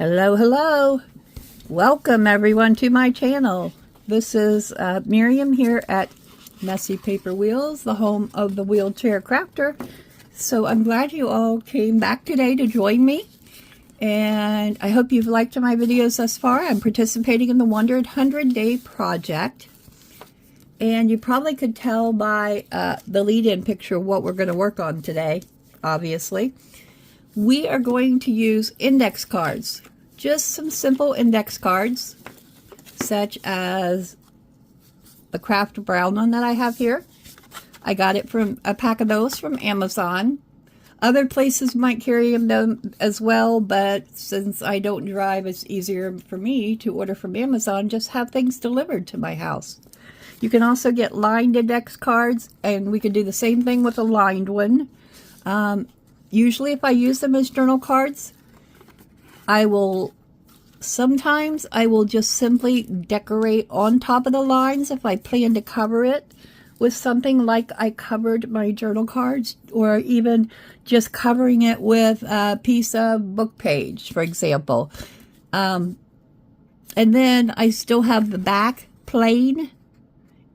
Hello, hello. Welcome everyone to my channel. This is Miriam here at Messy Paper Wheels, the home of the Wheelchair Crafter. So I'm glad you all came back today to join me. And I hope you've liked my videos thus far. I'm participating in the 100 Day Project. And you probably could tell by the lead-in picture what we're going to work on today, obviously. We are going to use index cards. Just some simple index cards, such as the Craft Brown one that I have here. I got it from a pack of those from Amazon. Other places might carry them as well, but since I don't drive, it's easier for me to order from Amazon, just have things delivered to my house. You can also get lined index cards, and we can do the same thing with a lined one. Usually if I use them as journal cards, sometimes I will just simply decorate on top of the lines if I plan to cover it with something like I covered my journal cards, or even just covering it with a piece of book page, for example. And then I still have the back plain,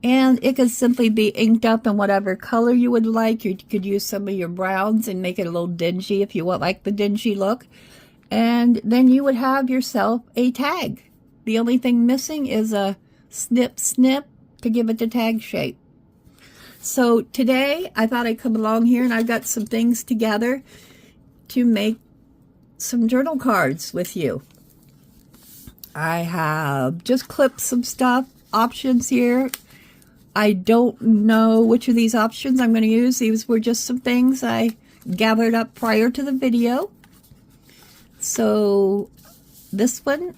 and it could simply be inked up in whatever color you would like. You could use some of your browns and make it a little dingy if you want, like the dingy look. And then you would have yourself a tag. The only thing missing is a snip to give it the tag shape. So today I thought I'd come along here, and I've got some things together to make some journal cards with you. I have just clipped some options here. I don't know which of these options I'm going to use. These were just some things I gathered up prior to the video. So this one,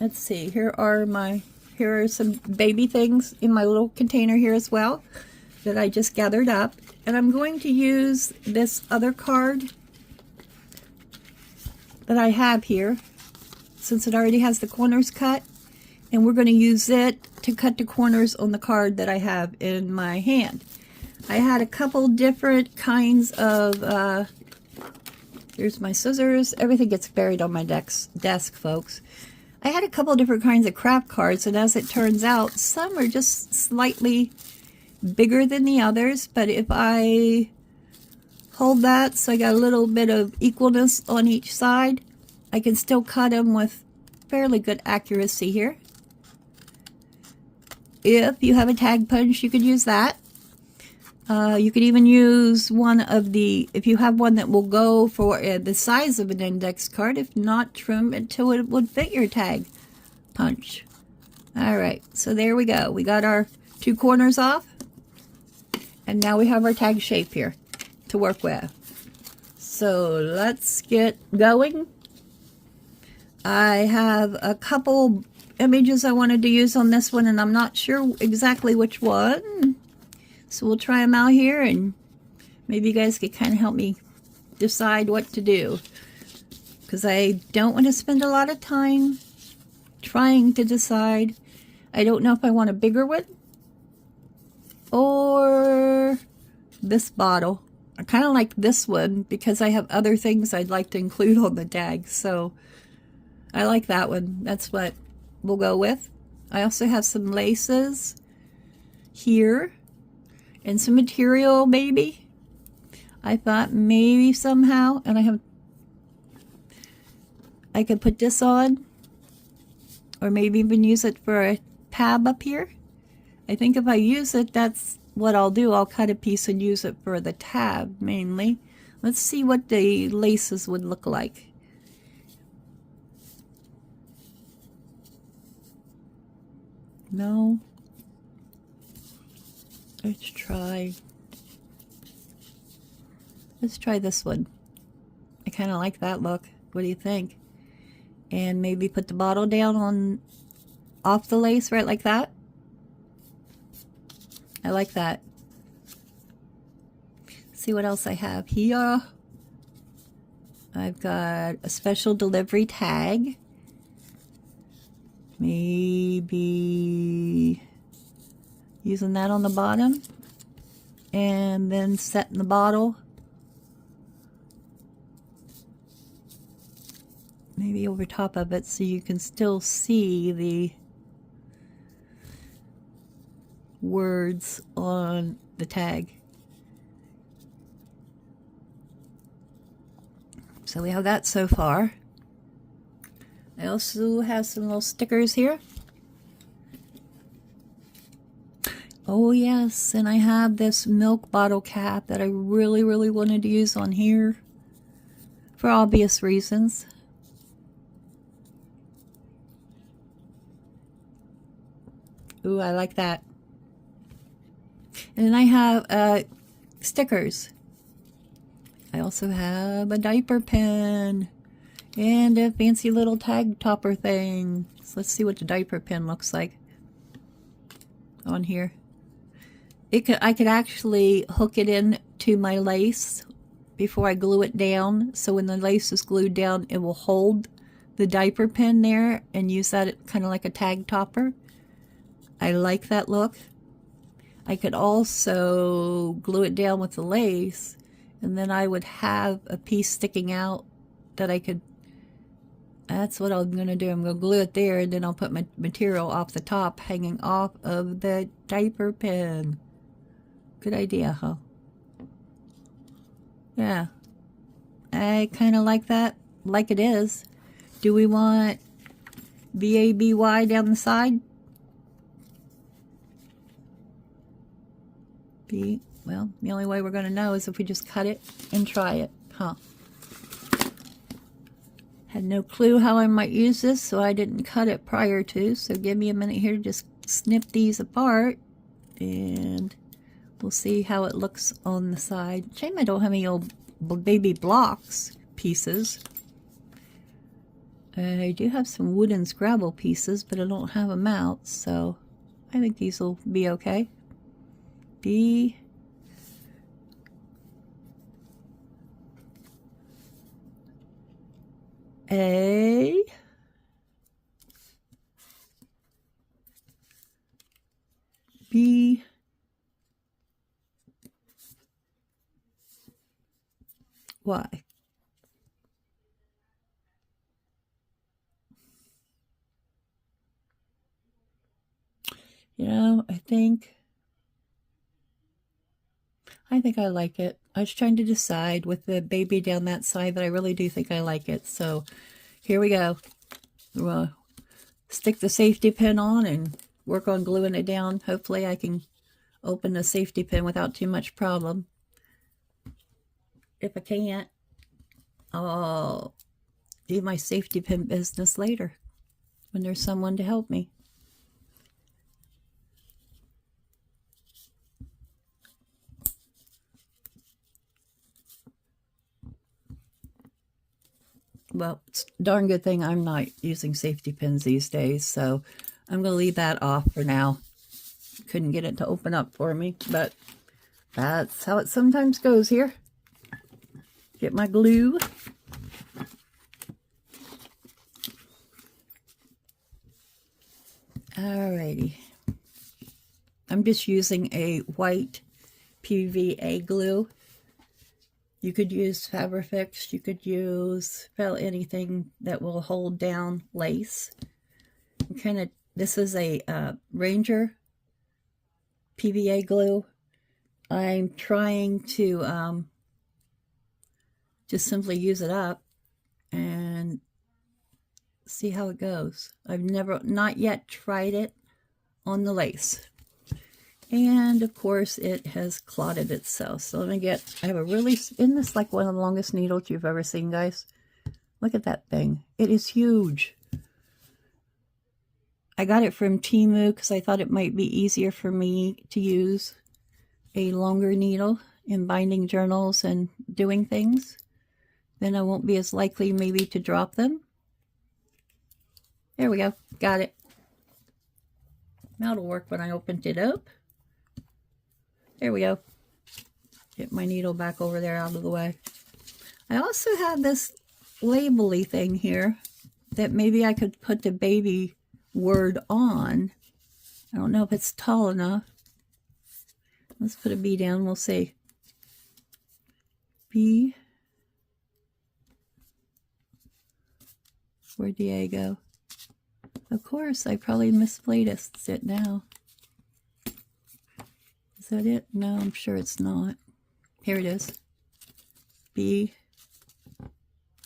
let's see, here are some baby things in my little container here as well that I just gathered up. And I'm going to use this other card that I have here, since it already has the corners cut. And we're going to use it to cut the corners on the card that I have in my hand. I had a couple different kinds of, here's my scissors. Everything gets buried on my desk, folks. I had a couple different kinds of craft cards, and as it turns out, some are just slightly bigger than the others. But if I hold that so I got a little bit of equalness on each side, I can still cut them with fairly good accuracy here. If you have a tag punch, you could use that. You could even use one of if you have one that will go for the size of an index card. If not, trim it till it would fit your tag punch. Alright, so there we go. We got our two corners off. And now we have our tag shape here to work with. So let's get going. I have a couple images I wanted to use on this one, and I'm not sure exactly which one. So we'll try them out here, and maybe you guys could kind of help me decide what to do, because I don't want to spend a lot of time trying to decide. I don't know if I want a bigger one or this bottle. I kind of like this one because I have other things I'd like to include on the tag, so I like that one. That's what we'll go with. I also have some laces here and some material, maybe. I thought maybe somehow, and I could put this on, or maybe even use it for a tab up here. I think if I use it, that's what I'll do. I'll cut a piece and use it for the tab mainly. Let's see what the laces would look like. No. Let's try this one. I kind of like that look. What do you think? And maybe put the bottle down off the lace right like that. I like that. See what else I have here. I've got a special delivery tag. Maybe using that on the bottom, and then setting the bottle maybe over top of it so you can still see the words on the tag. So we have that so far. I also have some little stickers here. Oh yes, and I have this milk bottle cap that I really wanted to use on here for obvious reasons. Ooh, I like that. And then I have stickers. I also have a diaper pen and a fancy little tag topper thing. So let's see what the diaper pen looks like on here. I could actually hook it in to my lace before I glue it down. So when the lace is glued down, it will hold the diaper pen there and use that kind of like a tag topper. I like that look. I could also glue it down with the lace, and then I would have a piece sticking out that I could, that's what I'm going to do. I'm going to glue it there, and then I'll put my material off the top hanging off of the diaper pen. Good idea, huh? Yeah. I kind of like that, like it is. Do we want BABY down the side? Well, the only way we're going to know is if we just cut it and try it, huh? Had no clue how I might use this, so I didn't cut it prior to. So give me a minute here to just snip these apart, and we'll see how it looks on the side. Shame I don't have any old baby blocks pieces. I do have some wooden Scrabble pieces, but I don't have them out, so I think these will be okay. B. A. B. Y. You know, I think I like it. I was trying to decide with the baby down that side, but I really do think I like it. So here we go. We'll stick the safety pin on and work on gluing it down. Hopefully I can open the safety pin without too much problem. If I can't, I'll do my safety pin business later when there's someone to help me. Well, it's a darn good thing I'm not using safety pins these days, so I'm going to leave that off for now. Couldn't get it to open up for me, but that's how it sometimes goes here. Get my glue. Alrighty. I'm just using a white PVA glue. You could use Fabrifix, you could use about anything that will hold down lace. This is a Ranger PVA glue. I'm trying to just simply use it up and see how it goes. I've not yet tried it on the lace. And of course it has clotted itself. So let me I have a really, isn't this like one of the longest needles you've ever seen, guys? Look at that thing. It is huge. I got it from Temu because I thought it might be easier for me to use a longer needle in binding journals and doing things. Then I won't be as likely maybe to drop them. There we go. Got it. Now it'll work when I opened it up. There we go. Get my needle back over there out of the way. I also have this label-y thing here that maybe I could put the baby word on. I don't know if it's tall enough. Let's put a B down. We'll see. B. Where'd the A go? Of course, I probably misplaced it now. Is that it? No, I'm sure it's not. Here it is. B.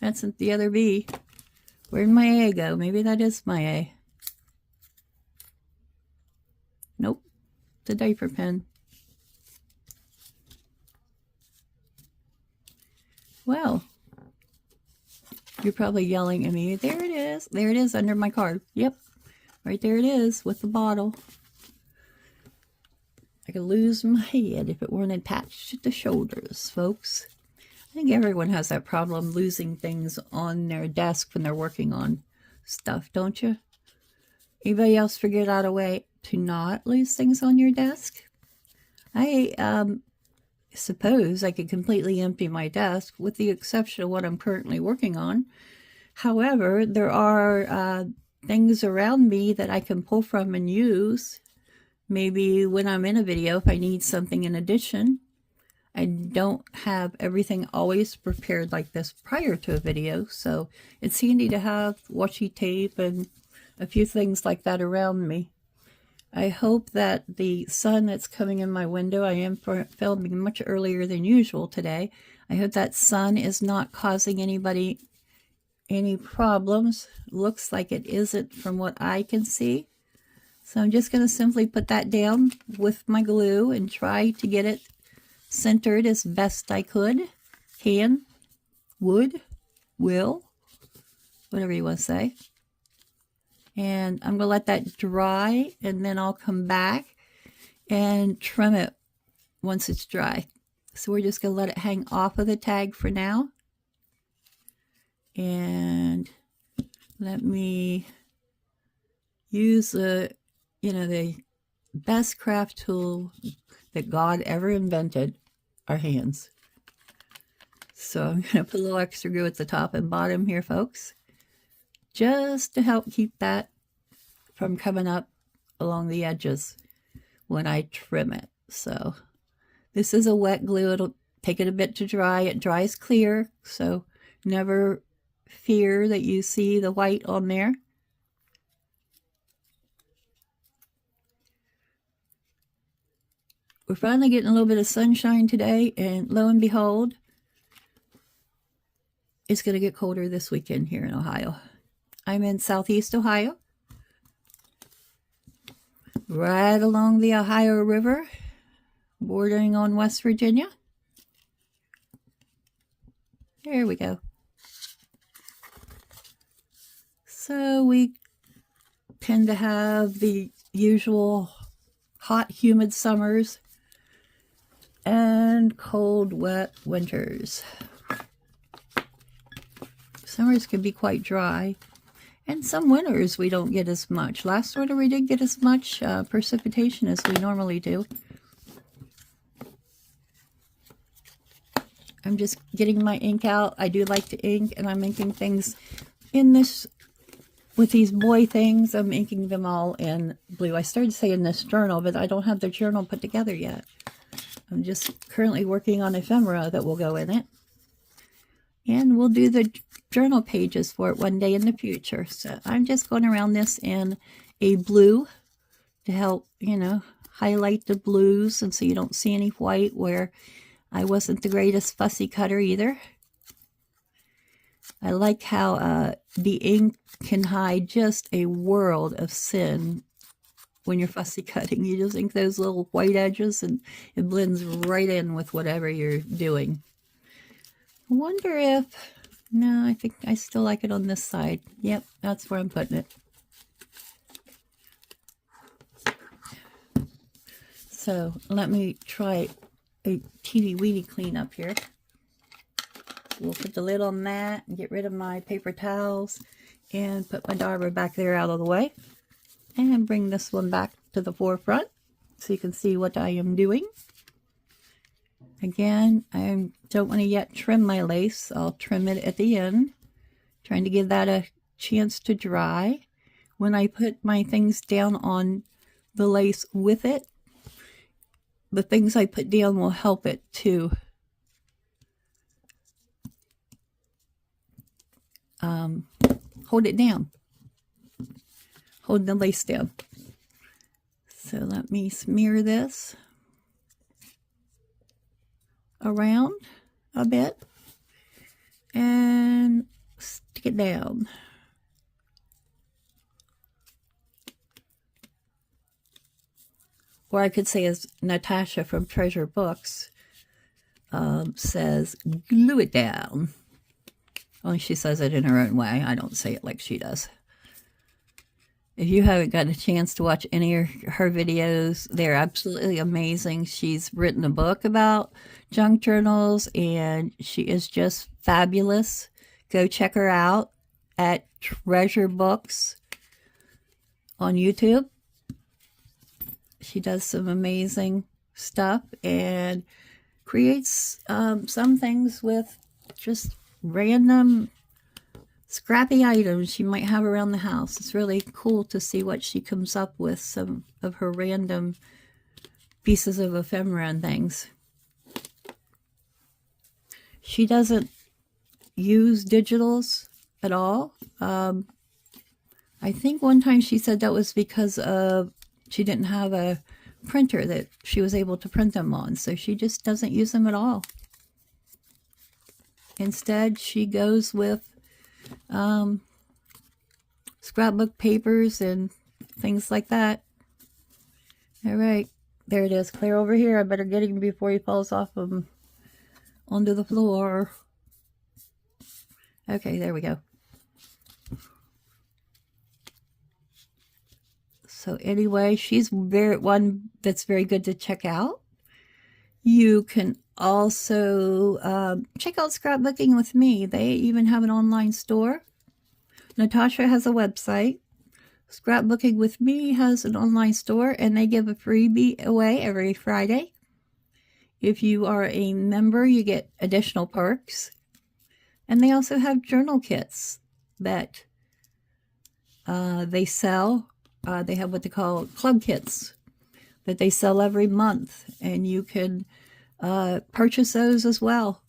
That's the other B. Where'd my A go? Maybe that is my A. Nope. The diaper pen. Well, you're probably yelling at me. There it is. There it is under my card. Yep. Right there it is with the bottle. I could lose my head if it weren't attached to the shoulders, folks. I think everyone has that problem, losing things on their desk when they're working on stuff, don't you? Anybody else figured out a way to not lose things on your desk? I suppose I could completely empty my desk with the exception of what I'm currently working on. However, there are things around me that I can pull from and use. Maybe when I'm in a video, if I need something in addition. I don't have everything always prepared like this prior to a video, so it's handy to have washi tape and a few things like that around me. I hope that the sun that's coming in my window, I am filming much earlier than usual today. I hope that sun is not causing anybody any problems. Looks like it isn't from what I can see. So I'm just going to simply put that down with my glue and try to get it centered as best I could. Can, would, will, whatever you want to say. And I'm going to let that dry, and then I'll come back and trim it once it's dry. So we're just going to let it hang off of the tag for now. And let me use the best craft tool that God ever invented, our hands. So I'm going to put a little extra glue at the top and bottom here, folks, just to help keep that from coming up along the edges when I trim it. So this is a wet glue. It'll take it a bit to dry. It dries clear, so never fear that you see the white on there. We're finally getting a little bit of sunshine today, and lo and behold, it's going to get colder this weekend here in Ohio. I'm in Southeast Ohio, right along the Ohio River, bordering on West Virginia. There we go. So we tend to have the usual hot, humid summers and cold, wet winters. Summers can be quite dry, and some winters we don't get as much. Last winter we didn't get as much precipitation as we normally do. I'm just getting my ink out. I do like to ink, and I'm inking things in this, with these boy things, I'm inking them all in blue. I started saying this journal, but I don't have the journal put together yet. I'm just currently working on ephemera that will go in it. And we'll do the journal pages for it one day in the future. So I'm just going around this in a blue to help, highlight the blues, and so you don't see any white, where I wasn't the greatest fussy cutter either. I like how the ink can hide just a world of sin when you're fussy cutting. You just ink those little white edges and it blends right in with whatever you're doing. I wonder if, no, I think I still like it on this side. Yep, that's where I'm putting it. So let me try a teeny-weeny cleanup here. We'll put the lid on that and get rid of my paper towels and put my dauber back there out of the way. And bring this one back to the forefront so you can see what I am doing. Again, I don't want to yet trim my lace. I'll trim it at the end, trying to give that a chance to dry. When I put my things down on the lace with it, the things I put down will help it to hold it down. Hold the lace down. So let me smear this around a bit and stick it down. Or I could say, as Natasha from Treasure Books says, glue it down. Only she says it in her own way. I don't say it like she does. If you haven't gotten a chance to watch any of her videos, they're absolutely amazing. She's written a book about junk journals, and she is just fabulous. Go check her out at Treasure Books on YouTube. She does some amazing stuff and creates some things with just random scrappy items she might have around the house. It's really cool to see what she comes up with, some of her random pieces of ephemera and things. She doesn't use digitals at all. I think one time she said that was because of she didn't have a printer that she was able to print them on, so she just doesn't use them at all. Instead, she goes with scrapbook papers and things like that. All right, there it is. Clear over here. I better get him before he falls off onto the floor. Okay, there we go. So anyway, she's one that's very good to check out. You can also check out Scrapbooking with Me. They even have an online store. Natasha has a website. Scrapbooking with Me has an online store, and they give a freebie away every Friday. If you are a member, you get additional perks. And they also have journal kits that they sell. They have what they call club kits that they sell every month, and you can purchase those as well.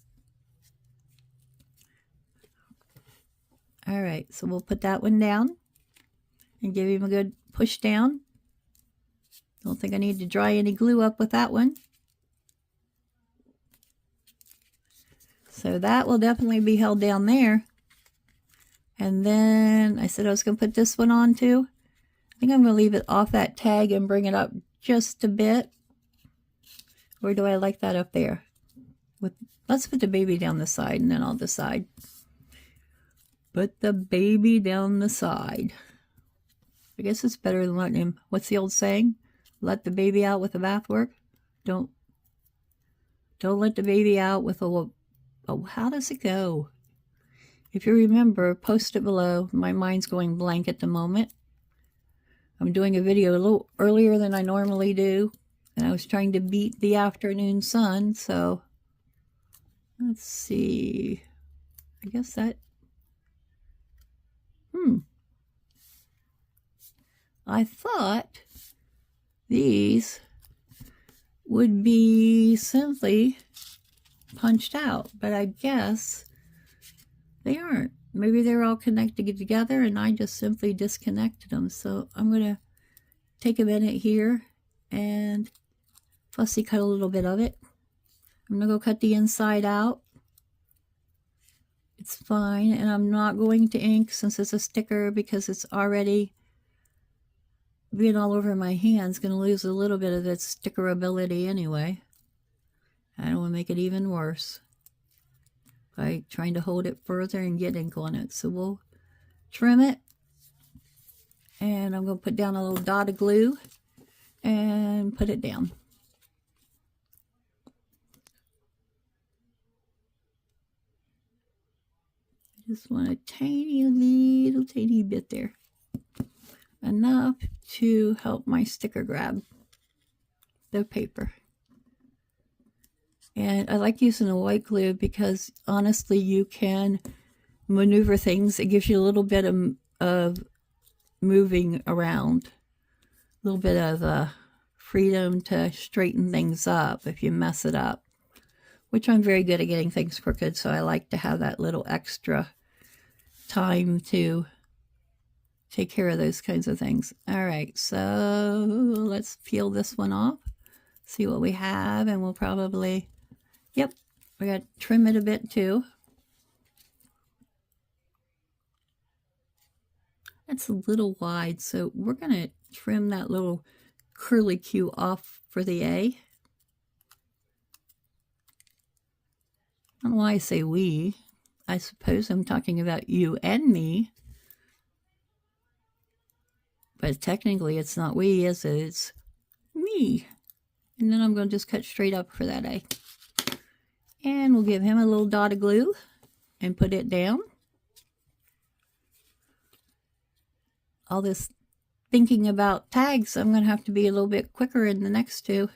All right, so we'll put that one down and give him a good push down. Don't think I need to dry any glue up with that one. So that will definitely be held down there. And then I said I was going to put this one on too. I think I'm going to leave it off that tag and bring it up just a bit. Or do I like that up there? Let's put the baby down the side, and then I'll decide. Put the baby down the side. I guess it's better than letting him, what's the old saying? Let the baby out with the bathwater. Don't let the baby out with a, oh, how does it go? If you remember, post it below. My mind's going blank at the moment. I'm doing a video a little earlier than I normally do, and I was trying to beat the afternoon sun, so let's see. I guess that, I thought these would be simply punched out, but I guess they aren't. Maybe they're all connected together and I just simply disconnected them. So I'm going to take a minute here and fussy cut a little bit of it. I'm going to go cut the inside out. It's fine, and I'm not going to ink since it's a sticker because it's already being all over my hands. Going to lose a little bit of its stickerability anyway. I don't want to make it even worse by trying to hold it further and get ink on it. So we'll trim it, and I'm going to put down a little dot of glue and put it down. I just want a little tiny bit there. Enough to help my sticker grab the paper. And I like using a white glue because honestly you can maneuver things. It gives you a little bit of moving around, a little bit of freedom to straighten things up if you mess it up, which I'm very good at getting things crooked, so I like to have that little extra time to take care of those kinds of things. All right, so let's peel this one off, see what we have, and we'll probably, yep, we got to trim it a bit too. It's a little wide, so we're going to trim that little curly Q off for the A. I don't know why I say we. I suppose I'm talking about you and me. But technically it's not we, is it? It's me. And then I'm going to just cut straight up for that A. And we'll give him a little dot of glue and put it down. All this thinking about tags, I'm going to have to be a little bit quicker in the next two.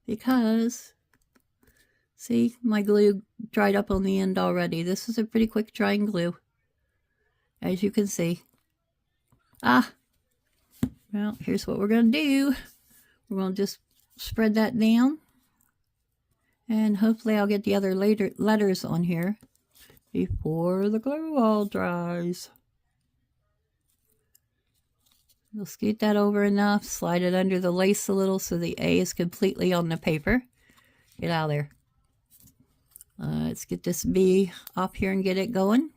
Because, see, my glue dried up on the end already. This is a pretty quick drying glue, as you can see. Well, here's what we're going to do. We're going to just spread that down. And hopefully I'll get the other letters on here before the glue all dries. We'll scoot that over enough, slide it under the lace a little so the A is completely on the paper. Get out of there. Let's get this B off here and get it going.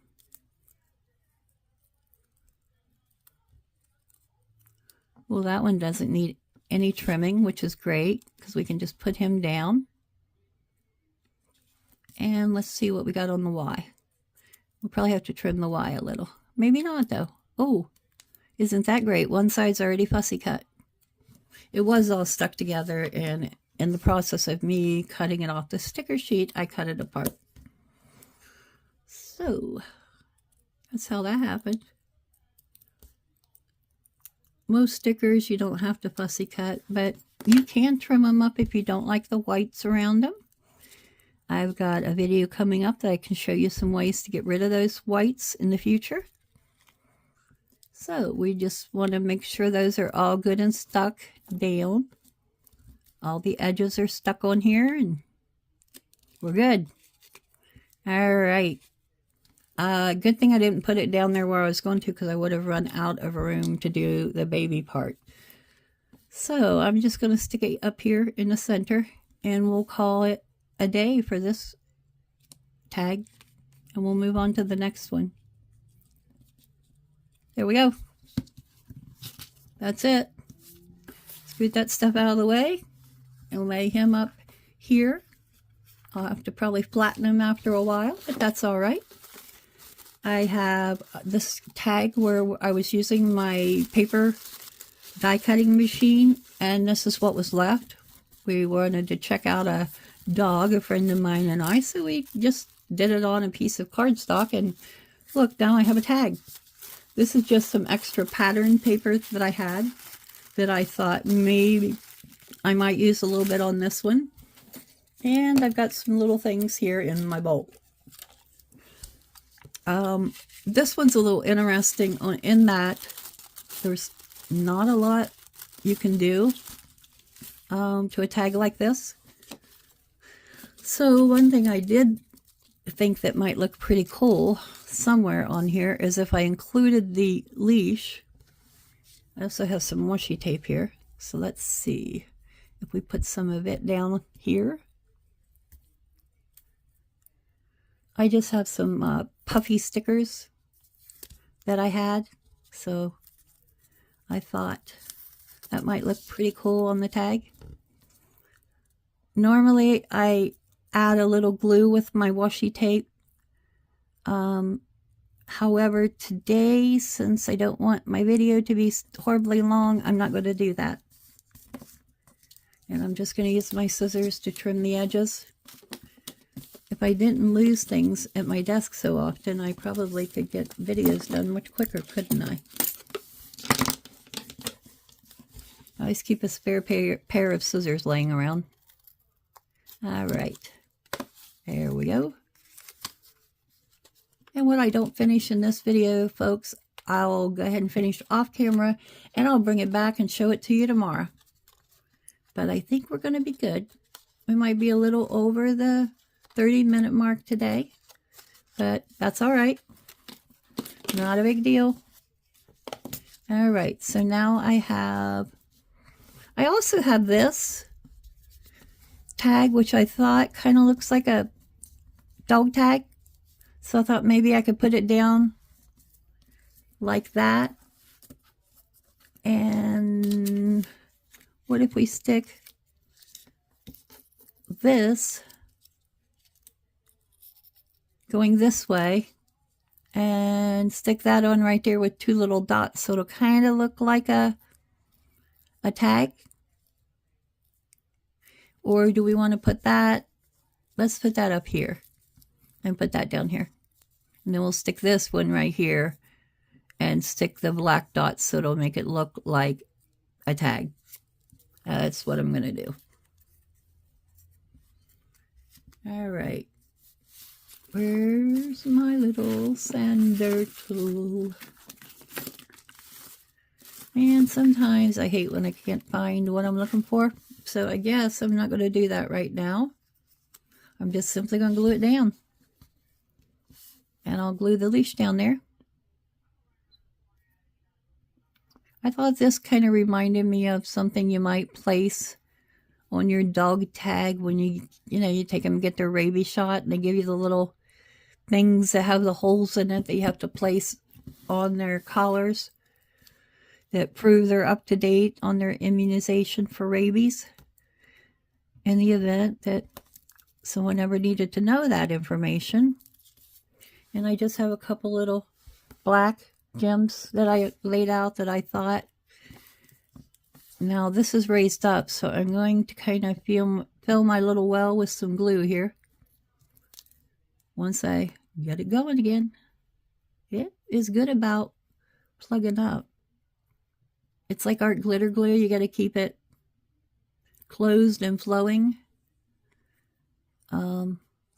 Well, that one doesn't need any trimming, which is great because we can just put him down. And let's see what we got on the Y. We'll probably have to trim the Y a little. Maybe not, though. Oh, isn't that great? One side's already fussy cut. It was all stuck together, and in the process of me cutting it off the sticker sheet, I cut it apart. So, that's how that happened. Most stickers you don't have to fussy cut, but you can trim them up if you don't like the whites around them. I've got a video coming up that I can show you some ways to get rid of those whites in the future. So we just want to make sure those are all good and stuck down. All the edges are stuck on here and we're good. All right. Good thing I didn't put it down there where I was going to, because I would have run out of room to do the baby part. So I'm just going to stick it up here in the center and we'll call it a day for this tag, and we'll move on to the next one. There we go. That's it. Scoot that stuff out of the way and lay him up here. I'll have to probably flatten him after a while, but that's all right. I have this tag where I was using my paper die cutting machine, and this is what was left. We wanted to check out a dog, a friend of mine and I, so we just did it on a piece of cardstock, and look, now I have a tag. This is just some extra pattern paper that I had that I thought maybe I might use a little bit on this one. And I've got some little things here in my bowl. This one's a little interesting in that there's not a lot you can do to a tag like this. So one thing I did think that might look pretty cool somewhere on here is if I included the leash. I also have some washi tape here, so let's see if we put some of it down here. I just have some puffy stickers that I had, so I thought that might look pretty cool on the tag. Normally I add a little glue with my washi tape. However, today, since I don't want my video to be horribly long, I'm not going to do that. And I'm just going to use my scissors to trim the edges. If I didn't lose things at my desk so often, I probably could get videos done much quicker, couldn't I? I always keep a spare pair of scissors laying around. All right. There we go. And what I don't finish in this video, folks, I'll go ahead and finish off camera, and I'll bring it back and show it to you tomorrow. But I think we're going to be good. We might be a little over the 30-minute mark today, but that's all right. Not a big deal. All right, so now I also have this tag, which I thought kind of looks like a dog tag. So I thought maybe I could put it down like that. And what if we stick this going this way and stick that on right there with two little dots, so it'll kind of look like a tag? Or do we want to put that? Let's put that up here and put that down here. And then we'll stick this one right here and stick the black dots so it'll make it look like a tag. That's what I'm going to do. All right. Where's my little sander tool? And sometimes I hate when I can't find what I'm looking for. So I guess I'm not going to do that right now. I'm just simply going to glue it down. And I'll glue the leash down there. I thought this kind of reminded me of something you might place on your dog tag when you take them to get their rabies shot, and they give you the little things that have the holes in it that you have to place on their collars that prove they're up to date on their immunization for rabies, in the event that someone ever needed to know that information. And I just have a couple little black gems that I laid out that I thought, now this is raised up, so I'm going to kind of fill my little well with some glue here. Once I get it going again, it is good about plugging up. It's like art glitter glue. You got to keep it closed and flowing.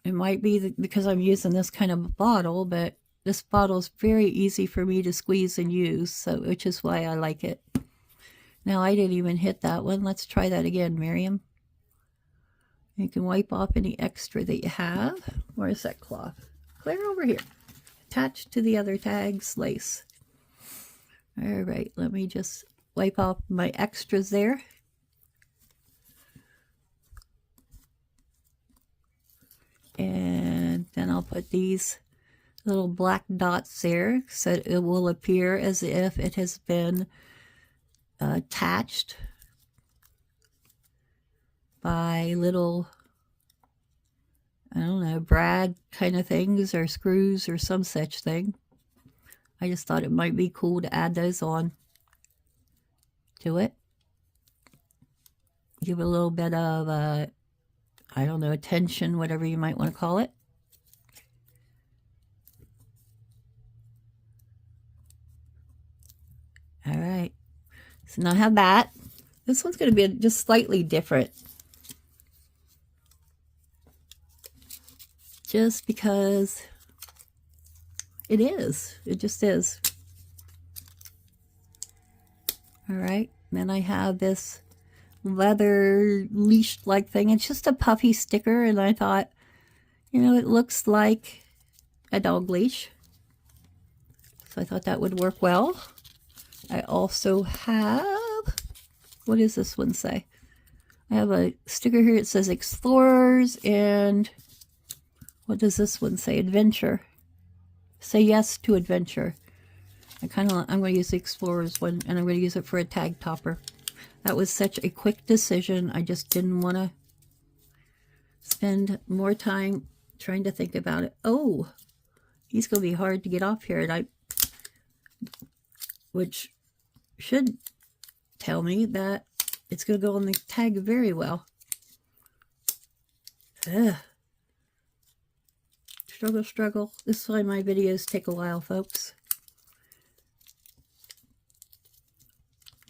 It might be because I'm using this kind of bottle, but this bottle is very easy for me to squeeze and use, so which is why I like it. Now I didn't even hit that one. Let's try that again, Miriam. You can wipe off any extra that you have. Where's that cloth? Clear over here. Attached to the other tag's lace. All right, let me just wipe off my extras there. And then I'll put these little black dots there so it will appear as if it has been attached by little, I don't know, brad kind of things or screws or some such thing. I just thought it might be cool to add those on to it. Give it a little bit of I don't know, attention, whatever you might want to call it. All right. So now I have that. This one's going to be just slightly different. Just because it is. It just is. All right. Then I have this leather leash-like thing. It's just a puffy sticker, and I thought, it looks like a dog leash. So I thought that would work well. I also have, what does this one say? I have a sticker here. It says Explorers, and what does this one say? Adventure. Say yes to adventure. I'm going to use the Explorers one, and I'm going to use it for a tag topper. That was such a quick decision. I just didn't want to spend more time trying to think about it. Oh, he's going to be hard to get off here, and which should tell me that it's going to go on the tag very well. Ugh. Struggle, struggle. This is why my videos take a while, folks.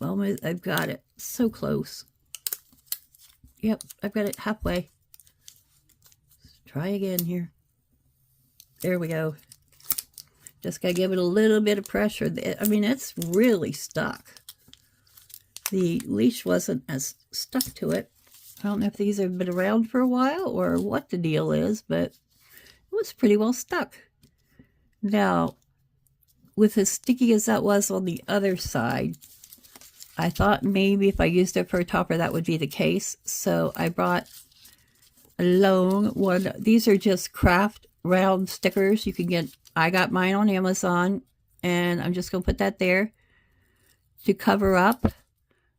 Well, I've got it. So close. Yep, I've got it halfway. Let's try again here. There we go. Just gotta give it a little bit of pressure. I mean, it's really stuck. The leash wasn't as stuck to it. I don't know if these have been around for a while or what the deal is, but it was pretty well stuck. Now, with as sticky as that was on the other side, I thought maybe if I used it for a topper that would be the case. So I brought a long one. These are just craft round stickers. You can get, I got mine on Amazon, and I'm just going to put that there to cover up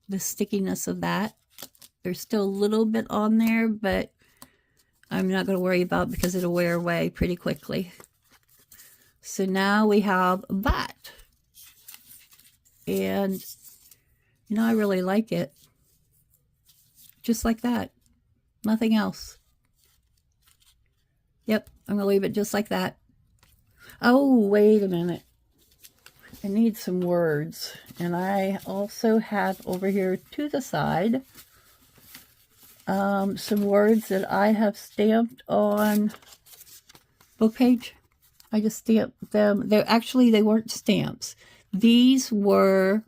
the stickiness of that. There's still a little bit on there, but I'm not going to worry about because it'll wear away pretty quickly. So now we have that. And, you know, I really like it. Just like that. Nothing else. Yep, I'm going to leave it just like that. Oh, wait a minute. I need some words. And I also have over here to the side some words that I have stamped on book page. I just stamped them. They weren't stamps. These were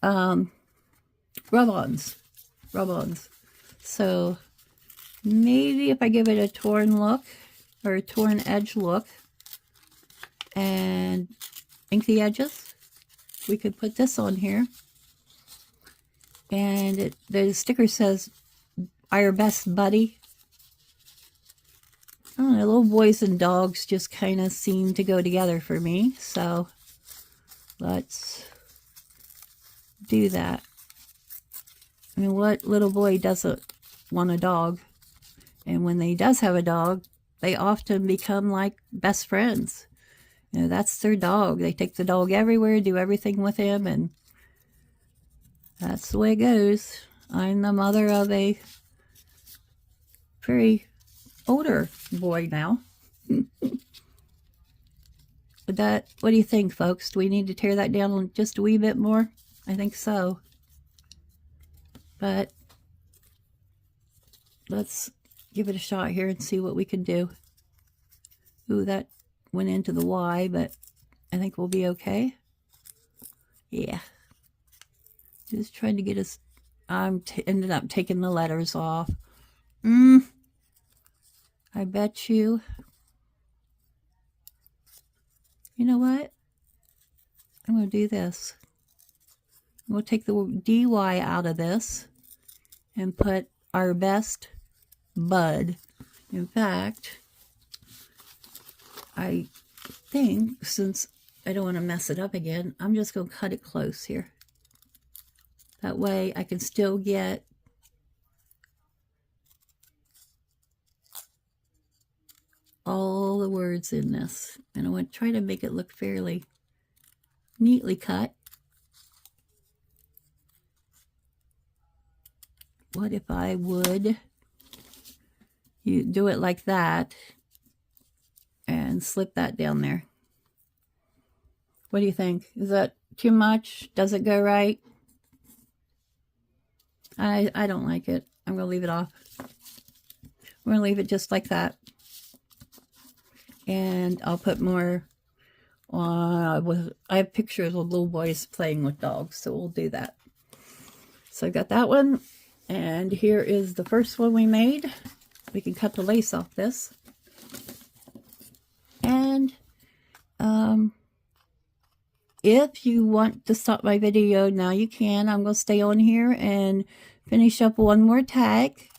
rub-ons. Rub-ons. So maybe if I give it a torn look or a torn edge look and ink the edges, we could put this on here. And the sticker says, "Our best buddy." I don't know, little boys and dogs just kind of seem to go together for me. So let's do that. I mean, what little boy doesn't want a dog? And when they does have a dog, they often become like best friends. You know, that's their dog. They take the dog everywhere, do everything with him, and that's the way it goes. I'm the mother of a very older boy now. But what do you think, folks? Do we need to tear that down just a wee bit more? I think so. But let's give it a shot here and see what we can do. Ooh, that went into the Y, but I think we'll be okay. Yeah. Just trying to get us... ended up taking the letters off. I bet you... You know what? I'm going to do this. I'm going to take the DY out of this and put "our best bud." In fact, I think, since I don't want to mess it up again, I'm just going to cut it close here. That way I can still get all the words in this. And I want to try to make it look fairly neatly cut. What if I would do it like that and slip that down there? What do you think? Is that too much? Does it go right? I don't like it. I'm going to leave it off. We're going to leave it just like that. And I'll put more on. I have pictures of little boys playing with dogs, so we'll do that. So I got that one. And here is the first one we made. We can cut the lace off this. And if you want to stop my video now, you can. I'm going to stay on here and finish up one more tag.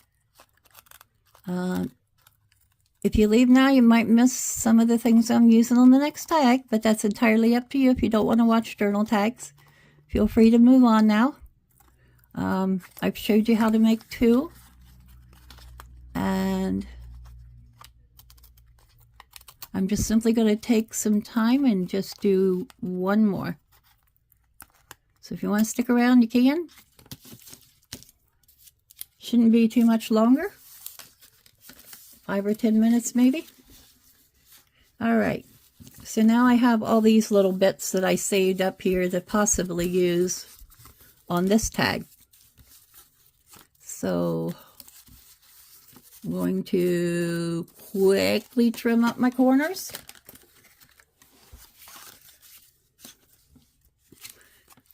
If you leave now, you might miss some of the things I'm using on the next tag, but that's entirely up to you. If you don't want to watch journal tags, feel free to move on now. I've showed you how to make two, and I'm just simply going to take some time and just do one more. So if you want to stick around, you can. Shouldn't be too much longer. 5 or 10 minutes maybe. All right. So now I have all these little bits that I saved up here to possibly use on this tag. So I'm going to quickly trim up my corners.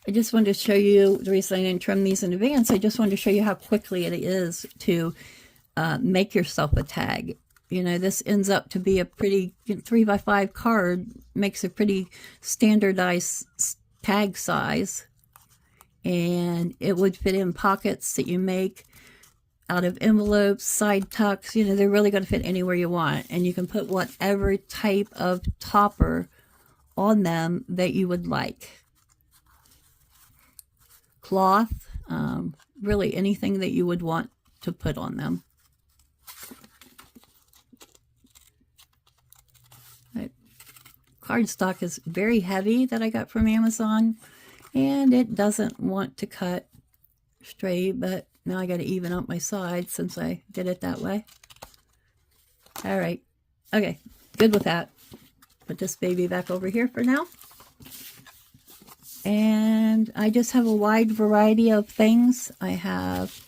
I just wanted to show you, the reason I didn't trim these in advance, I just wanted to show you how quickly it is to make yourself a tag. you know, this ends up to be a pretty 3x5 card, makes a pretty standardized tag size, and it would fit in pockets that you make out of envelopes, side tucks. You know, they're really going to fit anywhere you want, and you can put whatever type of topper on them that you would like. Cloth, really anything that you would want to put on them. Cardstock is very heavy that I got from Amazon, and it doesn't want to cut straight, but now I got to even up my sides since I did it that way. All right. Okay, good with that. Put this baby back over here for now. And I just have a wide variety of things. I have,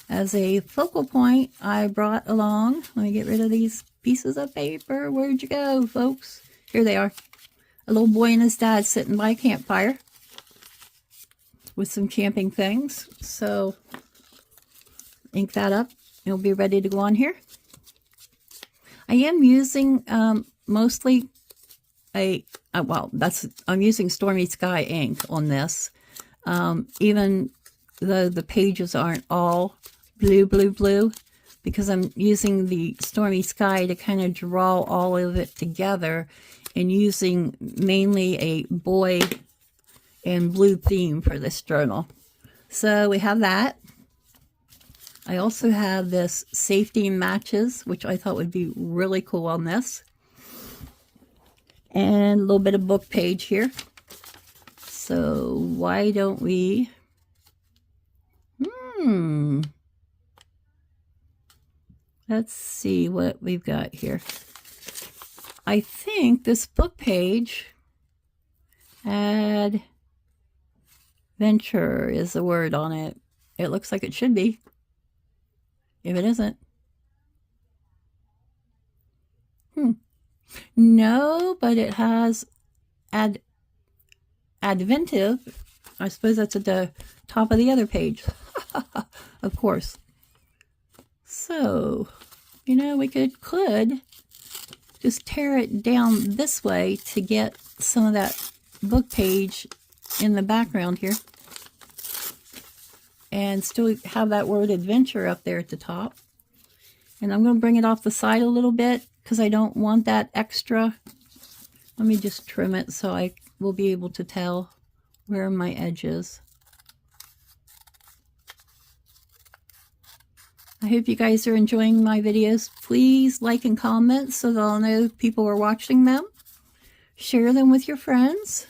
as a focal point, I brought along, let me get rid of these pieces of paper. Where'd you go, folks? Here they are. A little boy and his dad sitting by a campfire with some camping things. So ink that up. It'll be ready to go on here. I am using mostly I'm using Stormy Sky ink on this. Even though the pages aren't all blue, because I'm using the Stormy Sky to kind of draw all of it together, and using mainly a boy and blue theme for this journal. So we have that. I also have this safety matches, which I thought would be really cool on this. And a little bit of book page here. So why don't we... Let's see what we've got here. I think this book page, adventure is the word on it. It looks like it should be. If it isn't. No, but it has adventive. I suppose that's at the top of the other page. Of course. So, you know, we could just tear it down this way to get some of that book page in the background here. And still have that word adventure up there at the top. And I'm going to bring it off the side a little bit because I don't want that extra. Let me just trim it so I will be able to tell where my edge is. I hope you guys are enjoying my videos. Please like and comment so that I'll know people are watching them. Share them with your friends.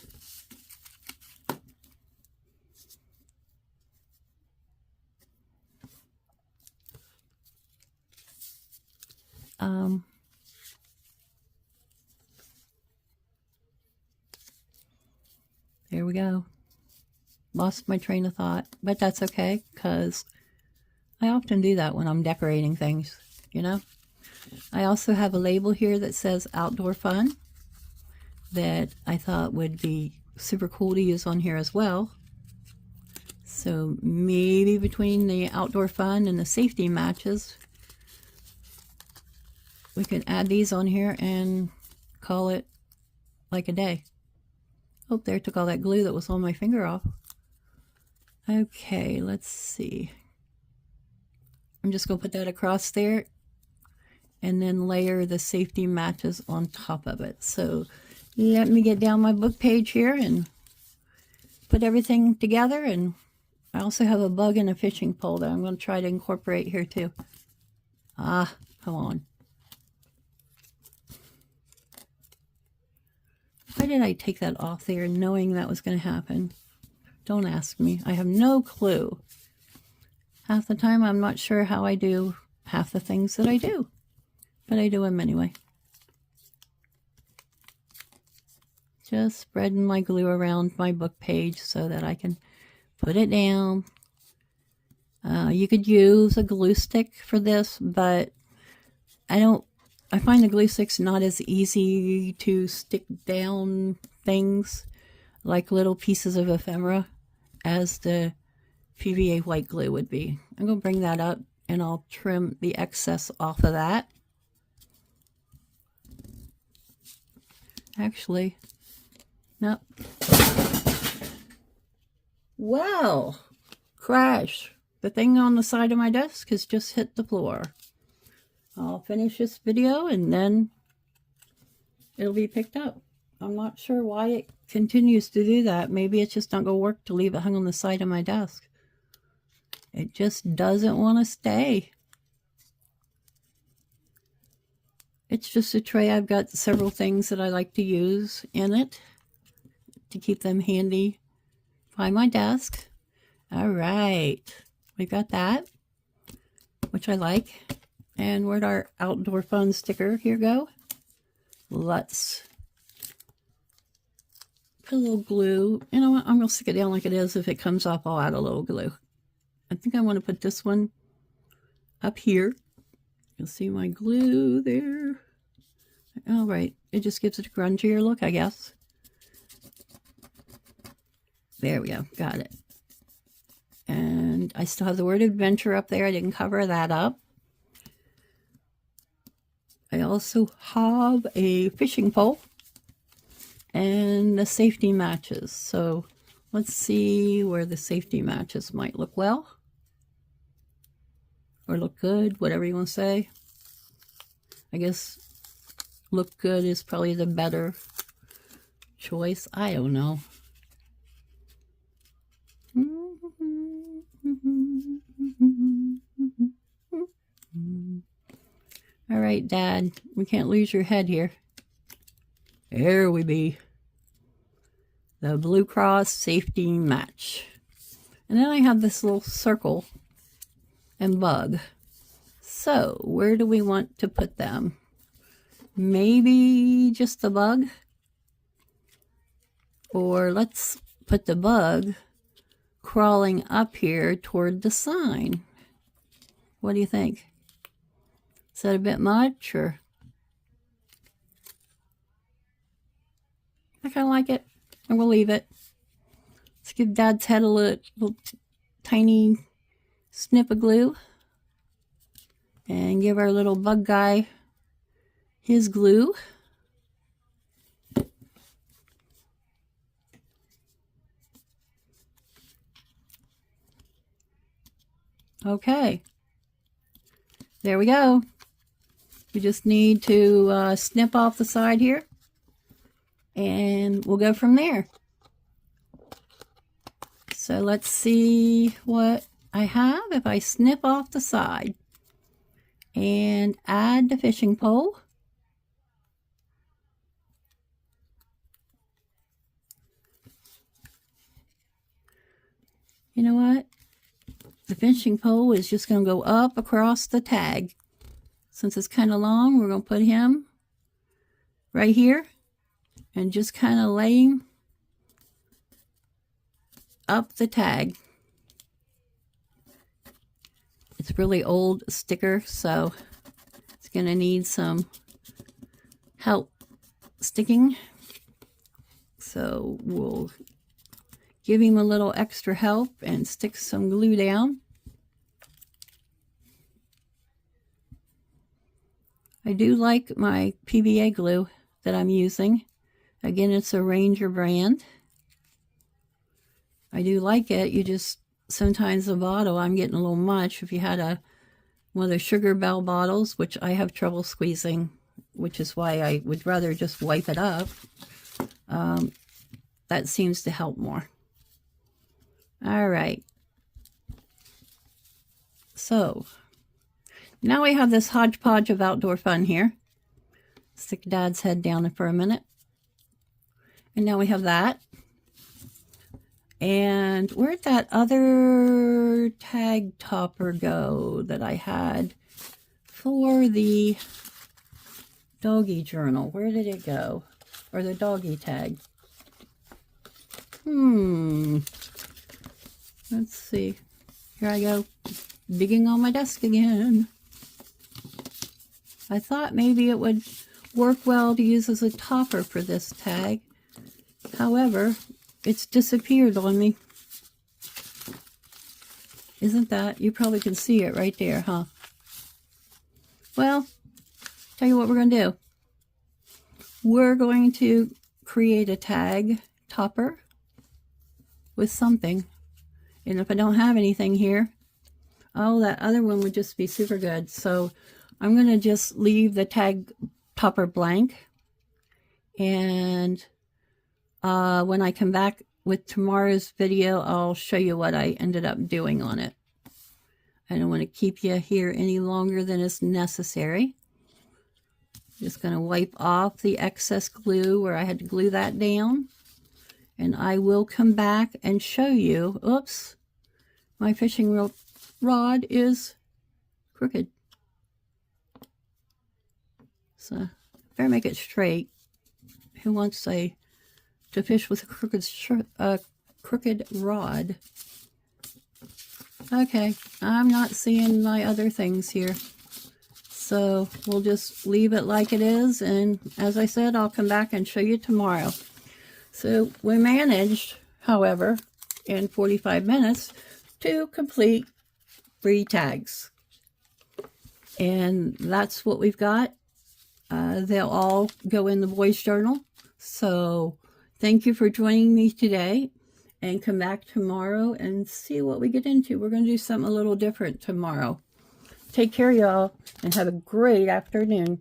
There we go. Lost my train of thought, but that's okay because I often do that when I'm decorating things, you know. I also have a label here that says outdoor fun that I thought would be super cool to use on here as well. So maybe between the outdoor fun and the safety matches, we can add these on here and call it like a day. Oh, there, took all that glue that was on my finger off. Okay, let's see. I'm just going to put that across there and then layer the safety matches on top of it. So let me get down my book page here and put everything together. And I also have a bug and a fishing pole that I'm going to try to incorporate here too. Ah, come on. Why did I take that off there knowing that was going to happen? Don't ask me. I have no clue. Half the time I'm not sure how I do half the things that I do. But I do them anyway. Just spreading my glue around my book page so that I can put it down. You could use a glue stick for this, but I find the glue sticks not as easy to stick down things like little pieces of ephemera as the PVA white glue would be. I'm going to bring that up and I'll trim the excess off of that. Actually, nope. Well, crash. The thing on the side of my desk has just hit the floor. I'll finish this video and then it'll be picked up. I'm not sure why it continues to do that. Maybe it's just not going to work to leave it hung on the side of my desk. It just doesn't want to stay. It's just a tray. I've got several things that I like to use in it to keep them handy by my desk. All right. We've got that, which I like. And where'd our outdoor fun sticker here go? Let's put a little glue. You know what? I'm going to stick it down like it is. If it comes off, I'll add a little glue. I think I want to put this one up here. You'll see my glue there. All right. It just gives it a grungier look, I guess. There we go. Got it. And I still have the word adventure up there. I didn't cover that up. I also have a fishing pole and the safety matches. So let's see where the safety matches might look well or look good, whatever you want to say. I guess look good is probably the better choice. I don't know. All right, Dad, we can't lose your head here. There we be. The Blue Cross safety match. And then I have this little circle and bug. So where do we want to put them? Maybe just the bug? Or let's put the bug crawling up here toward the sign. What do you think? Is that a bit much, or? I kind of like it, and we'll leave it. Let's give Dad's head a little tiny snip of glue, and give our little bug guy his glue. Okay, there we go. We just need to snip off the side here, and we'll go from there. So let's see what I have if I snip off the side and add the fishing pole. You know what? The fishing pole is just going to go up across the tag. Since it's kind of long, we're going to put him right here and just kind of lay him up the tag. It's really old sticker, so it's going to need some help sticking. So we'll give him a little extra help and stick some glue down. I do like my PVA glue that I'm using. Again, it's a Ranger brand. I do like it. You just, sometimes the bottle, I'm getting a little much. If you had one of the Sugar Bell bottles, which I have trouble squeezing, which is why I would rather just wipe it up, that seems to help more. All right. So now we have this hodgepodge of outdoor fun here. Stick Dad's head down for a minute. And now we have that. And where'd that other tag topper go that I had for the doggy journal? Where did it go? Or the doggy tag? Let's see. Here I go, digging on my desk again. I thought maybe it would work well to use as a topper for this tag. However, it's disappeared on me. Isn't that? You probably can see it right there, huh? Well, tell you what we're going to do. we're going to create a tag topper with something. And if I don't have anything here, oh, that other one would just be super good. So I'm going to just leave the tag topper blank. And when I come back with tomorrow's video, I'll show you what I ended up doing on it. I don't want to keep you here any longer than is necessary. Just going to wipe off the excess glue where I had to glue that down. And I will come back and show you, oops, my fishing rod is crooked. So better make it straight. Who wants to fish with a crooked rod? Okay, I'm not seeing my other things here. So we'll just leave it like it is. And as I said, I'll come back and show you tomorrow. So we managed, however, in 45 minutes to complete 3 tags. And that's what we've got. They'll all go in the voice journal. So thank you for joining me today, and come back tomorrow and see what we get into. We're going to do something a little different tomorrow. Take care, y'all, and have a great afternoon.